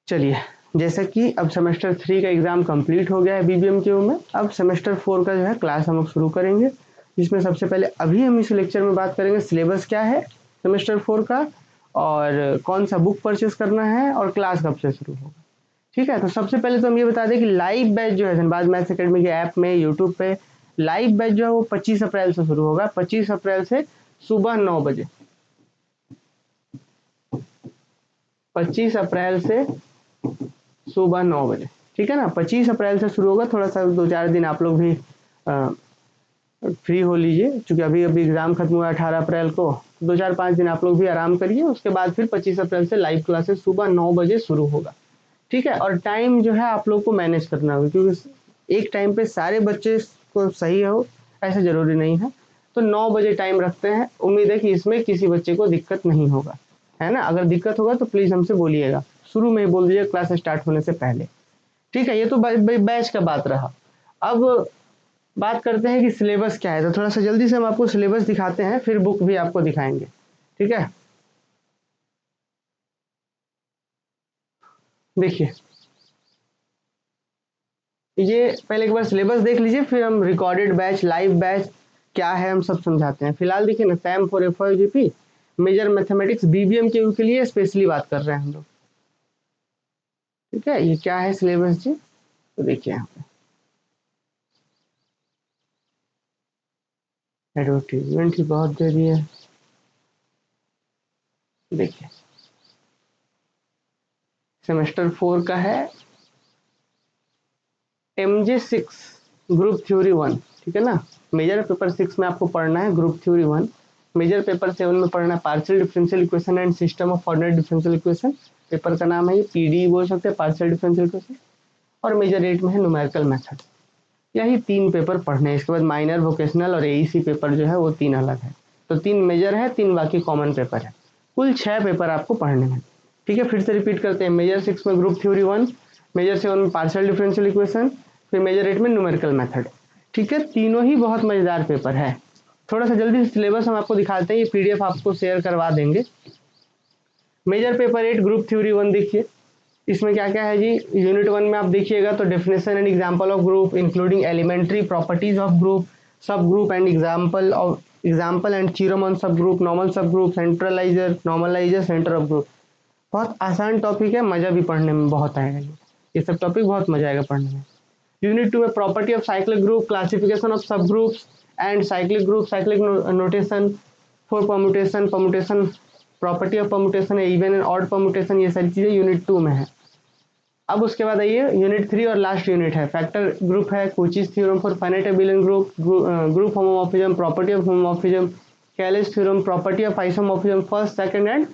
चलिए, जैसा कि अब सेमेस्टर 3 का एग्ज़ाम कंप्लीट हो गया है बीबीएमकेयू में, अब सेमेस्टर 4 का जो है क्लास हम लोग शुरू करेंगे, जिसमें सबसे पहले अभी हम इस लेक्चर में बात करेंगे सिलेबस क्या है सेमेस्टर 4 का और कौन सा बुक परचेस करना है और क्लास कब से शुरू होगा। ठीक है, तो सबसे पहले तो हम ये बता दें कि लाइव बैच जो है धनबाद मैथ्स एकेडमी के ऐप में, यूट्यूब पे लाइव बैच जो है वो 25 अप्रैल से शुरू होगा। 25 अप्रैल से सुबह 9 बजे, 25 अप्रैल से सुबह 9 बजे, ठीक है ना। 25 अप्रैल से शुरू होगा, थोड़ा सा 2-4 दिन आप लोग भी फ्री हो लीजिए, क्योंकि अभी अभी एग्ज़ाम खत्म हुआ 18 अप्रैल को, 2-4-5 दिन आप लोग भी आराम करिए, उसके बाद फिर 25 अप्रैल से लाइव क्लासेस सुबह 9 बजे शुरू होगा। ठीक है, और टाइम जो है आप लोग को मैनेज करना होगा, क्योंकि एक टाइम पे सारे बच्चे को सही हो ऐसा ज़रूरी नहीं है। तो 9 बजे टाइम रखते हैं, उम्मीद है कि इसमें किसी बच्चे को दिक्कत नहीं होगा, है ना। अगर दिक्कत होगा तो प्लीज़ हमसे बोलिएगा, शुरू में ही बोल दीजिए क्लास स्टार्ट होने से पहले। ठीक है, ये तो बैच का बात रहा। अब बात करते हैं कि सिलेबस क्या है, तो थोड़ा सा जल्दी से हम आपको सिलेबस दिखाते हैं, फिर बुक भी आपको दिखाएंगे। ठीक है, देखिए, ये पहले एक बार सिलेबस देख लीजिए, फिर हम रिकॉर्डेड बैच, लाइव बैच क्या है हम सब समझाते हैं। फिलहाल देखिए ना, same for FOGP major mathematics BBM के लिए स्पेशली बात कर रहे हैं हम लोग। ठीक है, ये क्या है सिलेबस जी, तो देखिए यहाँ पे एडवर्टीजमेंट ही बहुत दे दी है। देखिए, सेमेस्टर 4 का है MJ6 ग्रुप थ्योरी 1, ठीक है ना। मेजर पेपर 6 में आपको पढ़ना है ग्रुप थ्योरी 1, मेजर पेपर 7 में पढ़ना है partial differential equation and system of ordinary differential equation. Paper का नाम है ये, पीडी बोल सकते हैं, पार्शियल डिफरेंशियल इक्वेशन। और मेजर 8 में है न्यूमेरिकल मेथड। यही 3 पेपर पढ़ने हैं, इसके बाद माइनर, वोकेशनल और एईसी पेपर जो है वो 3 अलग है। तो 3 मेजर है, 3 बाकी कॉमन पेपर है, कुल 6 पेपर आपको पढ़ने हैं। ठीक है, फिर से रिपीट करते हैं, मेजर 6 में ग्रुप थ्योरी 1, मेजर 7 में पार्शियल डिफरेंशियल इक्वेशन, फिर मेजर 8 में न्यूमेरिकल मेथड। ठीक है, तीनों ही बहुत मजेदार पेपर है। थोड़ा सा जल्दी से सिलेबस हम आपको दिखाते हैं, ये पीडीएफ आपको शेयर करवा देंगे। मेजर पेपर 8 ग्रुप थ्योरी 1 देखिए, इसमें क्या क्या है जी। यूनिट 1 में आप देखिएगा तो definition and example of group including elementary properties of group, subgroup and example and theorem on subgroup, normal subgroup, centralizer, normalizer, centre of group. बहुत आसान टॉपिक है, मजा भी पढ़ने में बहुत आएगा, ये सब टॉपिक बहुत मजा आएगा पढ़ने में। यूनिट 2 में property of cyclic group, classification of subgroups and cyclic group, cyclic notation for permutation, permutation, property of permutation, even and odd permutation, ये सारी चीजें यूनिट 2 में है। अब उसके बाद आइए यूनिट 3 और लास्ट यूनिट है फैक्टर ग्रुप है, कोचीज theorem for finite abelian group, group homomorphism, property of homomorphism, Kallis theorem, property of isomorphism, first second and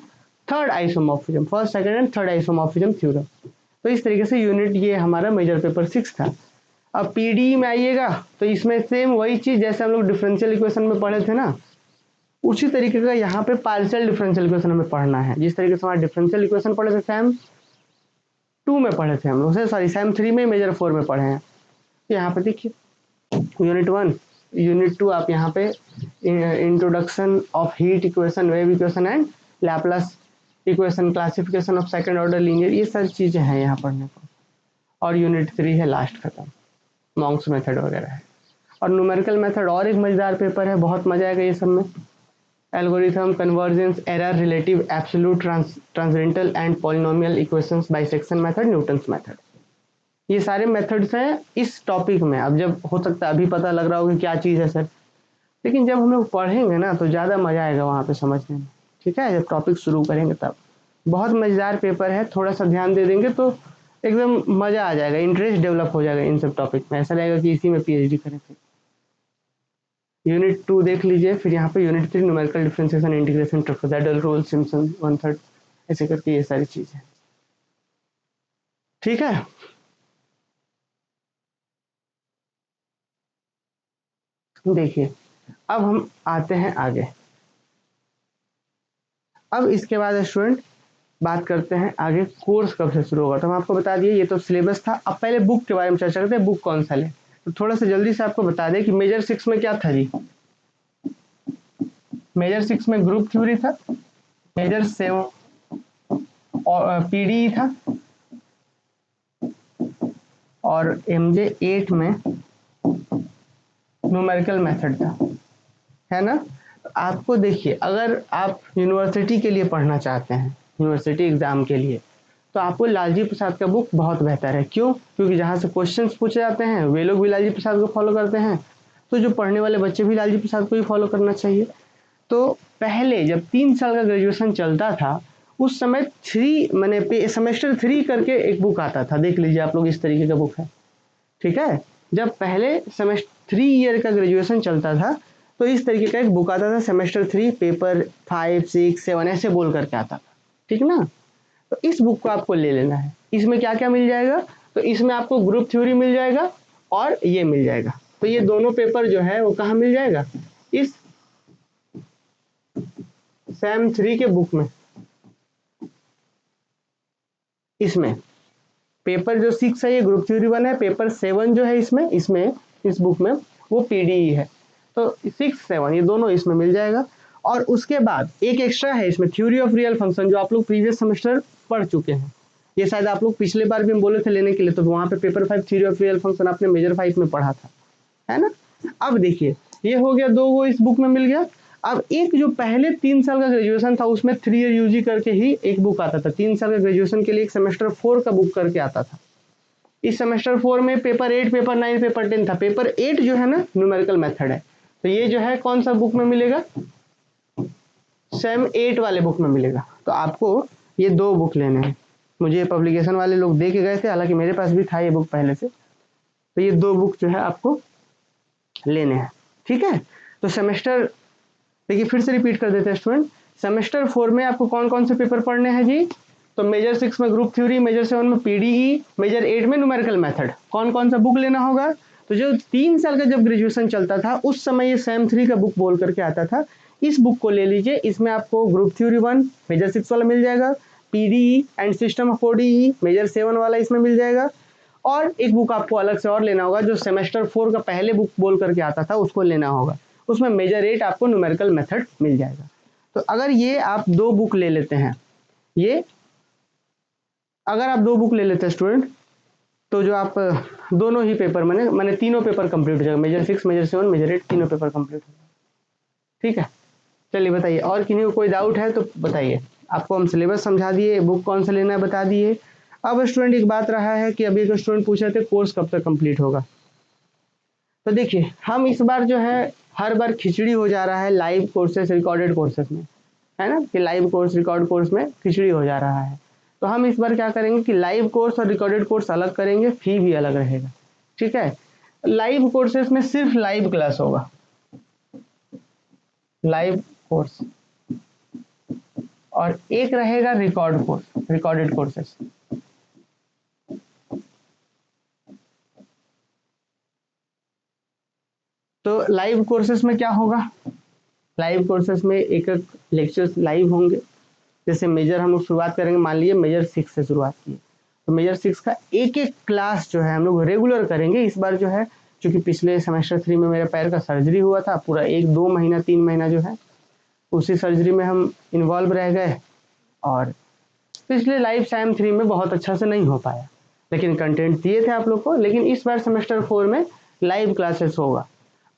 third isomorphism, first second and third isomorphism theorem. तो इस तरीके से unit ये हमारा major paper 6 था। अब PD में आइएगा तो इसमें सेम वही चीज जैसे हम लोग डिफरेंशियल इक्वेशन में पढ़े थे ना, उसी तरीके का यहाँ पे पार्शियल डिफरेंशियल इक्वेशन हमें पढ़ना है। जिस तरीके से हमारे डिफरेंशियल इक्वेशन पढ़े थे सैम 2 में पढ़े थे हम लोग, सॉरी सैम 3 में, मेजर 4 में पढ़े हैं। यहाँ पे देखिए यूनिट 1, यूनिट 2 आप यहाँ पे introduction of heat equation, wave equation and Laplace equation, classification of second order linear, ये सारी चीजें हैं यहाँ पढ़ने को। और यूनिट 3 है लास्ट खत्म, मॉन्क्स मेथड वगैरह है। और न्यूमेरिकल मेथड और एक मजेदार पेपर है, बहुत मजा आएगा ये सब में। Algorithm, convergence, error, relative, absolute, transcendental and polynomial equations, bisection method, Newton's method, ये सारे मेथड्स हैं इस टॉपिक में। अब जब हो सकता है अभी पता लग रहा होगा कि क्या चीज़ है सर, लेकिन जब हम लोग पढ़ेंगे ना तो ज़्यादा मजा आएगा वहाँ पे समझने में। ठीक है, जब टॉपिक शुरू करेंगे तब। बहुत मजेदार पेपर है, थोड़ा सा ध्यान दे देंगे तो एकदम मजा आ जाएगा, इंटरेस्ट डेवलप हो जाएगा इन सब टॉपिक में, ऐसा लगेगा कि इसी में पीएचडी करें थे। यूनिट 2 देख लीजिए, फिर यहाँ पे unit 3 numerical differentiation, integration, trapezoidal rule, Simpson, one third, ऐसे करके ये सारी चीजें। ठीक है, देखिए अब हम आते हैं आगे। अब इसके बाद स्टूडेंट बात करते हैं आगे कोर्स कब से शुरू होगा। तो हम आपको बता दिए, ये तो सिलेबस था। अब पहले बुक के बारे में चर्चा करते हैं, बुक कौन सा ले। तो थोड़ा सा जल्दी से आपको बता दें कि मेजर 6 में क्या था जी। मेजर 6 में ग्रुप थ्योरी था, मेजर 7 पीडी था, और MJ8 में न्यूमेरिकल मेथड था, है ना। तो आपको देखिए, अगर आप यूनिवर्सिटी के लिए पढ़ना चाहते हैं, यूनिवर्सिटी एग्जाम के लिए, तो आपको लालजी प्रसाद का बुक बहुत बेहतर है। क्यों? क्योंकि जहाँ से क्वेश्चंस पूछे जाते हैं वे लोग भी लालजी प्रसाद को फॉलो करते हैं, तो जो पढ़ने वाले बच्चे भी लालजी प्रसाद को ही फॉलो करना चाहिए। तो पहले जब 3 साल का ग्रेजुएशन चलता था उस समय सेमेस्टर 3 करके एक बुक आता था, देख लीजिए आप लोग, इस तरीके का बुक है, ठीक है। जब पहले सेमेस्टर 3 ईयर का ग्रेजुएशन चलता था तो इस तरीके का एक बुक आता था, सेमेस्टर 3 पेपर 5, 6, 7 ऐसे बोल करके आता था, ठीक ना। तो इस बुक को आपको ले लेना है। इसमें क्या क्या मिल जाएगा? तो इसमें आपको ग्रुप थ्योरी मिल जाएगा और ये मिल जाएगा। तो ये दोनों पेपर जो है वो कहाँ मिल जाएगा? इस सेम 3 के बुक में। इसमें पेपर जो 6 है ये ग्रुप थ्योरी 1 है, पेपर 7 जो है इसमें इस बुक में वो पीडीई है। तो 6, 7 ये दोनों इसमें मिल जाएगा। और उसके बाद एक एक्स्ट्रा है इसमें, थ्योरी ऑफ रियल फंक्शन, जो आप लोग प्रीवियस सेमेस्टर पढ़ चुके हैं। ये शायद आप लोग पिछले बार भी हम बोले थे लेने के लिए, तो वहां पे paper 5 theory of real function आपने मेजर 5 में पढ़ा था, है ना। अब देखिए, ये हो गया 2 वो इस बुक में मिल गया। अब एक जो पहले 3 साल का ग्रेजुएशन था उसमें 3 ईयर यूजी करके ही एक बुक आता था। 3 साल का ग्रेजुएशन के लिए एक सेमेस्टर 4 का बुक करके आता था। इस सेमेस्टर 4 में पेपर 8, पेपर 9, पेपर 10 था। पेपर 8 जो है ना न्यूमेरिकल मेथड है। तो ये जो है कौन सा बुक में मिलेगा? सेम 8 वाले बुक में मिलेगा। तो आपको ये 2 बुक लेने हैं। मुझे पब्लिकेशन वाले लोग दे के गए थे, हालांकि मेरे पास भी था ये बुक पहले से। तो ये 2 बुक जो है आपको लेने हैं, ठीक है। तो सेमेस्टर, देखिए फिर से रिपीट कर देते हैं स्टूडेंट, सेमेस्टर 4 में आपको कौन कौन से पेपर पढ़ने हैं जी? तो मेजर 6 में ग्रुप थ्योरी, मेजर 7 में पीडीई, मेजर 8 में न्यूमेरिकल मेथड। कौन कौन सा बुक लेना होगा? तो जो 3 साल का जब ग्रेजुएशन चलता था उस समय ये सेम 3 का बुक बोल करके आता था, इस बुक को ले लीजिए। इसमें आपको ग्रुप थ्योरी 1 मेजर 6 वाला मिल जाएगा, PDE and system of ODE major 7 वाला इसमें मिल जाएगा। और एक बुक आपको अलग से और लेना होगा जो सेमेस्टर 4 का पहले बुक बोल करके आता था, उसको लेना होगा। उसमें मेजर 8 आपको न्यूमेरिकल मेथड मिल जाएगा। तो अगर ये आप 2 बुक ले लेते हैं, ये अगर आप 2 बुक ले लेते हैं स्टूडेंट, तो जो आप दोनों ही पेपर मैंने तीनों पेपर कंप्लीट हो जाएगा, मेजर 6, मेजर 7, मेजर 8 तीनों पेपर कंप्लीट हो जाएगा, ठीक है। चलिए बताइए, और किन्हीं को कोई डाउट है तो बताइए। आपको हम सिलेबस समझा दिए, बुक कौन सा लेना है बता दिए। अब स्टूडेंट एक बात रहा है कि अभी एक स्टूडेंट पूछ रहे थे कोर्स कब तक कंप्लीट होगा। तो देखिए, हम इस बार जो है हर बार खिचड़ी हो जा रहा है लाइव कोर्सेस रिकॉर्डेड कोर्सेस में, है ना, कि लाइव कोर्स रिकॉर्ड कोर्स में खिचड़ी हो जा रहा है। तो हम इस बार क्या करेंगे कि लाइव कोर्स और रिकॉर्डेड कोर्स अलग करेंगे, फी भी अलग रहेगा, ठीक है। लाइव कोर्सेस में सिर्फ लाइव क्लास होगा, लाइव कोर्स, और एक रहेगा रिकॉर्ड कोर्स, रिकॉर्डेड कोर्सेस। तो लाइव कोर्सेस में क्या होगा? लाइव कोर्सेस में एक एक लेक्चर्स लाइव होंगे। जैसे मेजर हम लोग शुरुआत करेंगे, मान लीजिए मेजर 6 से शुरुआत की, तो मेजर 6 का एक एक क्लास जो है हम लोग रेगुलर करेंगे। इस बार जो है क्योंकि पिछले सेमेस्टर 3 में मेरे पैर का सर्जरी हुआ था, पूरा 1-2 महीना 3 महीना जो है उसी सर्जरी में हम इन्वॉल्व रह गए, और पिछले लाइव सेम 3 में बहुत अच्छा से नहीं हो पाया, लेकिन कंटेंट दिए थे आप लोग को। लेकिन इस बार सेमेस्टर 4 में लाइव क्लासेस होगा,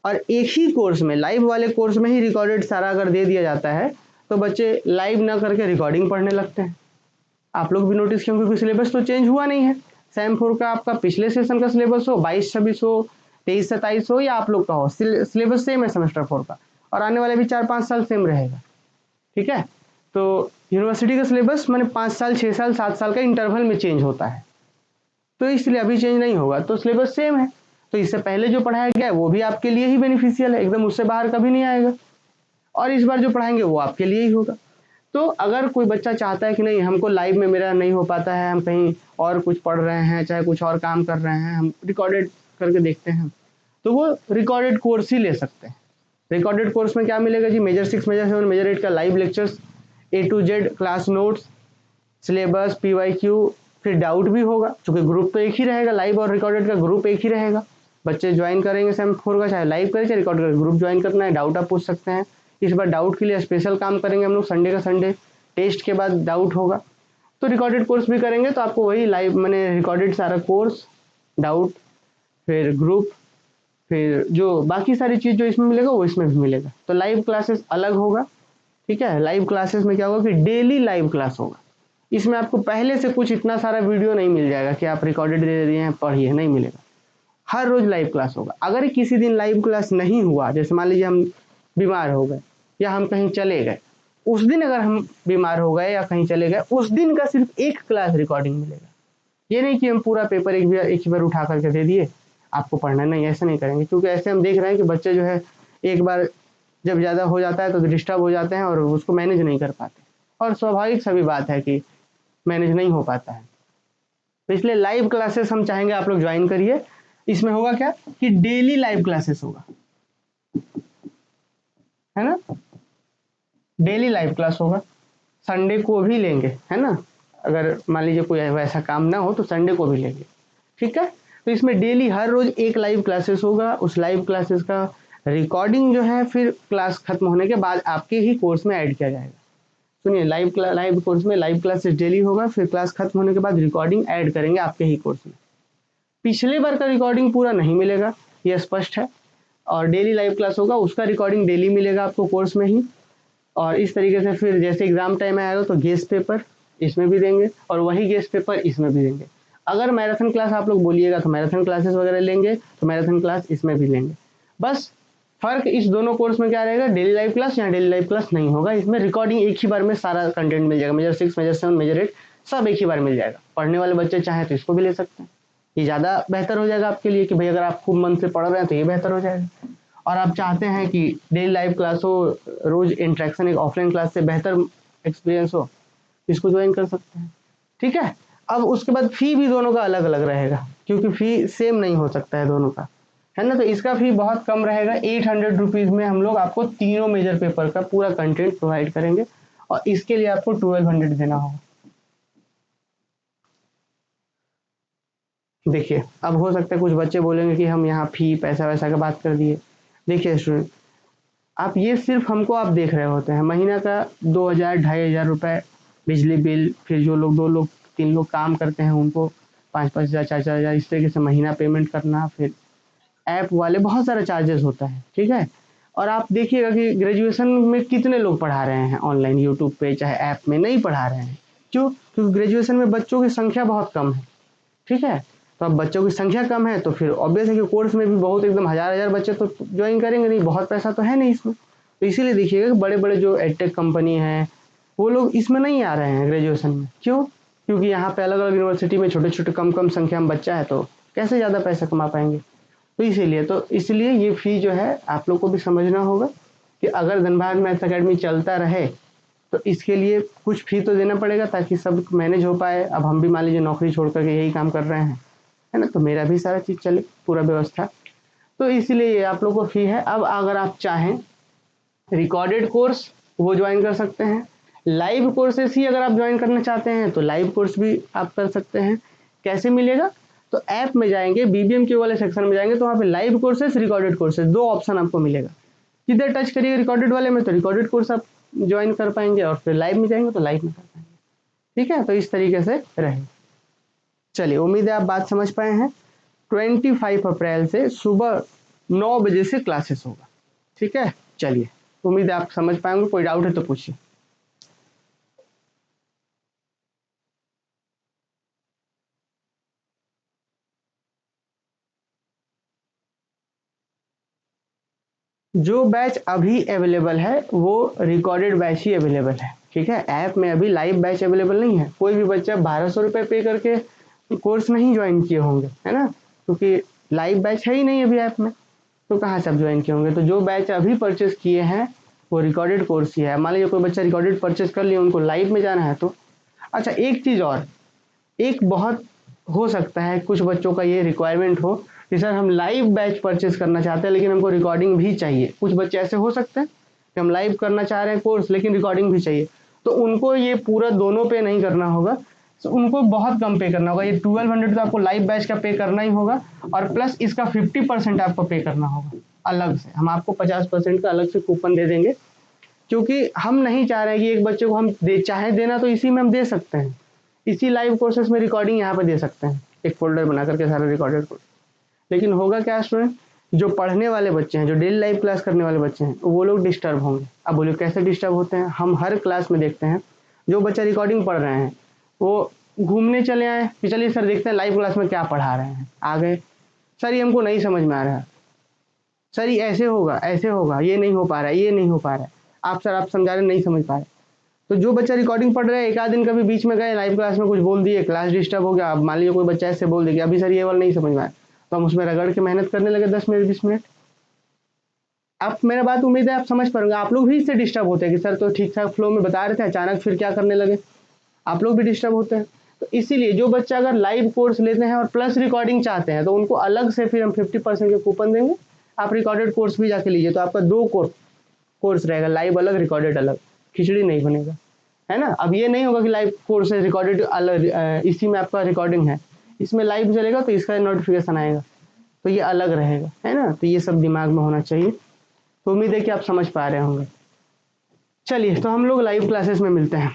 और एक ही कोर्स में, लाइव वाले कोर्स में ही रिकॉर्डेड सारा अगर दे दिया जाता है तो बच्चे लाइव ना करके रिकॉर्डिंग पढ़ने लगते हैं। आप लोग भी नोटिस किया, क्योंकि सिलेबस तो चेंज हुआ नहीं है। सेम 4 का आपका पिछले सेशन का सिलेबस हो, 22-26 हो, 23-27 हो, या आप लोग का हो, सिलेबस सेम है सेमेस्टर 4 का, और आने वाले भी 4-5 साल सेम रहेगा, ठीक है। तो यूनिवर्सिटी का सिलेबस 5 साल, 6 साल, 7 साल का इंटरवल में चेंज होता है, तो इसलिए अभी चेंज नहीं होगा, तो सिलेबस सेम है। तो इससे पहले जो पढ़ाया गया है वो भी आपके लिए ही बेनिफिशियल है, एकदम उससे बाहर कभी नहीं आएगा, और इस बार जो पढ़ाएंगे वो आपके लिए ही होगा। तो अगर कोई बच्चा चाहता है कि नहीं हमको लाइव में मेरा नहीं हो पाता है, हम कहीं और कुछ पढ़ रहे हैं, चाहे कुछ और काम कर रहे हैं, हम रिकॉर्डेड करके देखते हैं, तो वो रिकॉर्डेड कोर्स ही ले सकते हैं। रिकॉर्डेड कोर्स में क्या मिलेगा जी? मेजर 6, मेजर 7, मेजर 8 का live lectures, A to Z class notes, syllabus, PYQ, फिर डाउट भी होगा, क्योंकि ग्रुप तो एक ही रहेगा, लाइव और रिकॉर्डेड का ग्रुप एक ही रहेगा। बच्चे ज्वाइन करेंगे सेम 4 का, चाहे लाइव करें चाहे रिकॉर्ड करें, ग्रुप ज्वाइन करना है, डाउट आप पूछ सकते हैं। इस बार डाउट के लिए स्पेशल काम करेंगे हम लोग, संडे का संडे टेस्ट के बाद डाउट होगा। तो रिकॉर्डेड कोर्स भी करेंगे तो आपको वही लाइव रिकॉर्डेड सारा कोर्स डाउट, फिर ग्रुप, फिर जो बाकी सारी चीज़ जो इसमें मिलेगा वो इसमें भी मिलेगा। तो लाइव क्लासेस अलग होगा, ठीक है। लाइव क्लासेस में क्या होगा कि डेली लाइव क्लास होगा। इसमें आपको पहले से कुछ इतना सारा वीडियो नहीं मिल जाएगा कि आप रिकॉर्डेड दे दिए हैं पढ़िए, नहीं मिलेगा। हर रोज लाइव क्लास होगा। अगर किसी दिन लाइव क्लास नहीं हुआ, जैसे मान लीजिए हम बीमार हो गए या हम कहीं चले गए, उस दिन अगर हम बीमार हो गए या कहीं चले गए, उस दिन का सिर्फ एक क्लास रिकॉर्डिंग मिलेगा। ये नहीं कि हम पूरा पेपर एक ही बार उठा करके दे दिए आपको पढ़ना, नहीं, ऐसा नहीं करेंगे। क्योंकि ऐसे हम देख रहे हैं कि बच्चे जो है एक बार जब ज़्यादा हो जाता है तो डिस्टर्ब हो जाते हैं और उसको मैनेज नहीं कर पाते, और स्वाभाविक सा भी बात है कि मैनेज नहीं हो पाता है। तो इसलिए लाइव क्लासेस हम चाहेंगे आप लोग ज्वाइन करिए। इसमें होगा क्या कि डेली लाइव क्लासेस होगा, है ना, डेली लाइव क्लास होगा। संडे को भी लेंगे, है ना, अगर मान लीजिए कोई वैसा काम ना हो तो संडे को भी लेंगे, ठीक है। तो इसमें डेली हर रोज एक लाइव क्लासेस होगा। उस लाइव क्लासेस का रिकॉर्डिंग जो है फिर क्लास खत्म होने के बाद आपके ही कोर्स में ऐड किया जाएगा। सुनिए, लाइव कोर्स में लाइव क्लासेस डेली होगा, फिर क्लास खत्म होने के बाद रिकॉर्डिंग ऐड करेंगे आपके ही कोर्स में। पिछले बार का रिकॉर्डिंग पूरा नहीं मिलेगा, यह स्पष्ट है। और डेली लाइव क्लास होगा, उसका रिकॉर्डिंग डेली मिलेगा आपको कोर्स में ही। और इस तरीके से फिर जैसे एग्जाम टाइम आएगा तो गेस्ट पेपर इसमें भी देंगे और वही गेस्ट पेपर इसमें भी देंगे। अगर मैराथन क्लास आप लोग बोलिएगा तो मैराथन क्लासेस वगैरह लेंगे, तो मैराथन क्लास इसमें भी लेंगे। बस फर्क इस दोनों कोर्स में क्या रहेगा, डेली लाइव क्लास यहाँ डेली लाइव क्लास नहीं होगा। इसमें रिकॉर्डिंग एक ही बार में सारा कंटेंट मिल जाएगा, मेजर 6, मेजर 7, मेजर 8 सब एक ही बार मिल जाएगा। पढ़ने वाले बच्चे चाहें तो इसको भी ले सकते हैं, ये ज़्यादा बेहतर हो जाएगा आपके लिए कि भाई अगर आप खूब मन से पढ़ रहे हैं तो ये बेहतर हो जाएगा। और आप चाहते हैं कि डेली लाइव क्लास हो, रोज इंटरेक्शन एक ऑफलाइन क्लास से बेहतर एक्सपीरियंस हो, इसको ज्वाइन कर सकते हैं, ठीक है। अब उसके बाद फी भी दोनों का अलग अलग रहेगा, क्योंकि फी सेम नहीं हो सकता है दोनों का, है ना। तो इसका फी बहुत कम रहेगा, 800 रुपीज़ में हम लोग आपको तीनों मेजर पेपर का पूरा कंटेंट प्रोवाइड करेंगे, और इसके लिए आपको 1200 देना होगा। देखिए, अब हो सकता है कुछ बच्चे बोलेंगे कि हम यहाँ फी पैसा वैसा का बात कर दिए। देखिए स्टूडेंट, आप ये सिर्फ हमको आप देख रहे होते हैं, महीना का 2000 2500 रुपये बिजली बिल, फिर जो लोग 2 लोग 3 लोग काम करते हैं उनको 5-5 हज़ार 4-4 हज़ार इस तरीके से महीना पेमेंट करना, फिर ऐप वाले बहुत सारा चार्जेस होता है, ठीक है। और आप देखिएगा कि ग्रेजुएशन में कितने लोग पढ़ा रहे हैं ऑनलाइन, यूट्यूब पे चाहे ऐप में नहीं पढ़ा रहे हैं। क्यों? क्योंकि ग्रेजुएशन में बच्चों की संख्या बहुत कम है, ठीक है। तो अब बच्चों की संख्या कम है तो फिर ऑब्वियस है कि कोर्स में भी बहुत एकदम हज़ार हज़ार बच्चे तो ज्वाइन करेंगे नहीं, बहुत पैसा तो है नहीं इसमें। तो इसीलिए देखिएगा कि बड़े बड़े जो एडटेक कंपनी हैं वो लोग इसमें नहीं आ रहे हैं ग्रेजुएशन में। क्यों? क्योंकि यहाँ पे अलग अलग यूनिवर्सिटी में छोटे छोटे कम कम संख्या में बच्चा है, तो कैसे ज़्यादा पैसा कमा पाएंगे। तो इसलिए ये फ़ी जो है आप लोग को भी समझना होगा कि अगर धनबाद मैथ्स अकेडमी चलता रहे तो इसके लिए कुछ फ़ी तो देना पड़ेगा ताकि सब मैनेज हो पाए। अब हम भी मान लीजिए नौकरी छोड़ करके यही काम कर रहे हैं, है ना, तो मेरा भी सारा चीज़ चले, पूरा व्यवस्था। तो इसीलिए ये आप लोग को फ़ी है। अब अगर आप चाहें रिकॉर्डेड कोर्स वो ज्वाइन कर सकते हैं, लाइव कोर्सेस ही अगर आप ज्वाइन करना चाहते हैं तो लाइव कोर्स भी आप कर सकते हैं। कैसे मिलेगा? तो ऐप में जाएंगे, BBMQ वाले सेक्शन में जाएंगे तो वहाँ पे live courses, recorded courses 2 option आपको मिलेगा। किधर टच करिए रिकॉर्डेड वाले में तो रिकॉर्डेड कोर्स आप ज्वाइन कर पाएंगे, और फिर लाइव में जाएंगे तो लाइव में कर पाएंगे, ठीक है। तो इस तरीके से रहे। चलिए, उम्मीद है आप बात समझ पाए हैं। 25 अप्रैल से सुबह 9 बजे से क्लासेस होगा, ठीक है। चलिए, उम्मीद है आप समझ पाएंगे। कोई डाउट है तो पूछिए। जो बैच अभी अवेलेबल है वो रिकॉर्डेड बैच ही अवेलेबल है, ठीक है। ऐप में अभी लाइव बैच अवेलेबल नहीं है। कोई भी बच्चा 1200 रुपये पे करके कोर्स नहीं ज्वाइन किए होंगे, है ना, क्योंकि लाइव बैच है ही नहीं अभी ऐप में, तो कहाँ से आप ज्वाइन किए होंगे। तो जो बैच अभी परचेस किए हैं वो रिकॉर्डेड कोर्स ही है। मान लीजिए कोई बच्चा रिकॉर्डेड परचेस कर लिए, उनको लाइव में जाना है तो अच्छा। एक चीज़ और, एक बहुत हो सकता है कुछ बच्चों का ये रिक्वायरमेंट हो कि सर हम लाइव बैच परचेस करना चाहते हैं लेकिन हमको रिकॉर्डिंग भी चाहिए। कुछ बच्चे ऐसे हो सकते हैं कि हम लाइव करना चाह रहे हैं कोर्स लेकिन रिकॉर्डिंग भी चाहिए, तो उनको ये पूरा दोनों पे नहीं करना होगा। तो उनको बहुत कम पे करना होगा। ये 1200 तो आपको लाइव बैच का पे करना ही होगा, और प्लस इसका 50% आपको पे करना होगा अलग से। हम आपको 50% का अलग से कूपन दे देंगे, क्योंकि हम नहीं चाह रहे हैं कि एक बच्चे को हम चाहे देना तो इसी में हम दे सकते हैं, इसी लाइव कोर्सेस में रिकॉर्डिंग यहाँ पे दे सकते हैं, एक फोल्डर बना करके सारा रिकॉर्डेड कोर्स। लेकिन होगा क्या स्टूडेंट, जो पढ़ने वाले बच्चे हैं, जो डेली लाइव क्लास करने वाले बच्चे हैं, वो लोग डिस्टर्ब होंगे। अब बोलिए कैसे डिस्टर्ब होते हैं? हम हर क्लास में देखते हैं जो बच्चा रिकॉर्डिंग पढ़ रहे हैं वो घूमने चले आए कि चलिए सर देखते हैं लाइव क्लास में क्या पढ़ा रहे हैं, आ गए सर ये हमको नहीं समझ में आ रहा है, सर ये ऐसे होगा, ये नहीं हो पा रहा है, ये नहीं हो पा रहा है, आप सर आप समझा रहे नहीं समझ पा रहे। तो जो बच्चा रिकॉर्डिंग पढ़ रहा है, एक आध दिन कभी बीच में गए लाइव क्लास में कुछ बोल दिए, क्लास डिस्टर्ब हो गया, अब मान लीजिए कोई बच्चा ऐसे बोल दे कि अभी सर ये वाला नहीं समझ में आया, तो हम उसमें रगड़ के मेहनत करने लगे 10 मिनट 20 मिनट। आप मेरा बात उम्मीद है आप समझ पाएंगे। आप लोग भी इससे डिस्टर्ब होते हैं कि सर तो ठीक ठाक फ्लो में बता रहे थे, अचानक फिर क्या करने लगे, आप लोग भी डिस्टर्ब होते हैं। तो इसीलिए जो बच्चा अगर लाइव कोर्स लेते हैं और प्लस रिकॉर्डिंग चाहते हैं तो उनको अलग से फिर हम 50% के कूपन देंगे, आप रिकॉर्डेड कोर्स भी जाके लीजिए, तो आपका 2 कोर्स रहेगा, लाइव अलग रिकॉर्डेड अलग, खिचड़ी नहीं बनेगा, है ना। अब ये नहीं होगा कि लाइव कोर्स है रिकॉर्डेड अलग, इसी में आपका रिकॉर्डिंग है, इसमें लाइव चलेगा तो इसका नोटिफिकेशन आएगा, तो ये अलग रहेगा, है ना। तो ये सब दिमाग में होना चाहिए। तो उम्मीद है कि आप समझ पा रहे होंगे। चलिए तो हम लोग लाइव क्लासेस में मिलते हैं।